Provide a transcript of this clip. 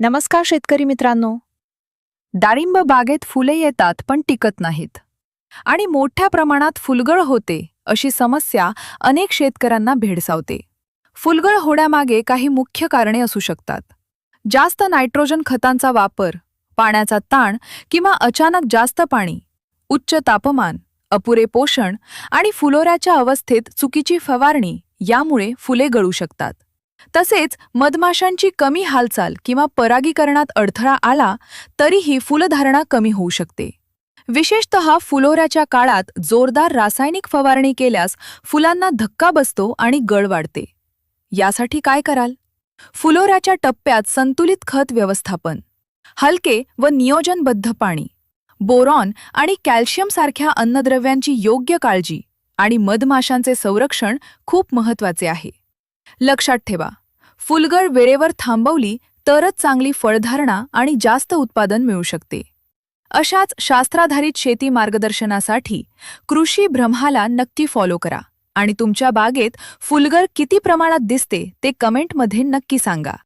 नमस्कार शेतकरी मित्रांनो. डाळिंब बागेत फुले येतात पण टिकत नाहीत आणि मोठ्या प्रमाणात फुलगळ होते अशी समस्या अनेक शेतकऱ्यांना भेडसावते. फुलगळ होण्यामागे काही मुख्य कारणे असू शकतात. जास्त नायट्रोजन खतांचा वापर, पाण्याचा ताण किंवा अचानक जास्त पाणी, उच्च तापमान, अपुरे पोषण आणि फुलोऱ्याच्या अवस्थेत चुकीची फवारणी यामुळे फुले गळू शकतात. तसेच मधमाशांची कमी हालचाल किंवा परागीकरणात अडथळा आला तरीही फुलधारणा कमी होऊ शकते. विशेषतः फुलोऱ्याच्या काळात जोरदार रासायनिक फवारणी केल्यास फुलांना धक्का बसतो आणि गळ वाढते. यासाठी काय कराल? फुलोऱ्याच्या टप्प्यात संतुलित खत व्यवस्थापन, हलके व नियोजनबद्ध पाणी, बोरॉन आणि कॅल्शियम सारख्या अन्नद्रव्यांची योग्य काळजी आणि मधमाशांचे संरक्षण खूप महत्त्वाचे आहे. लक्षात ठेवा, फुलगळ वेळेवर थांबवली तरच चांगली फळधारणा आणि जास्त उत्पादन मिळू शकते. अशाच शास्त्राधारित शेती मार्गदर्शनासाठी कृषी ब्रह्माला नक्की फॉलो करा आणि तुमच्या बागेत फुलगळ किती प्रमाणात दिसते ते कमेंटमध्ये नक्की सांगा.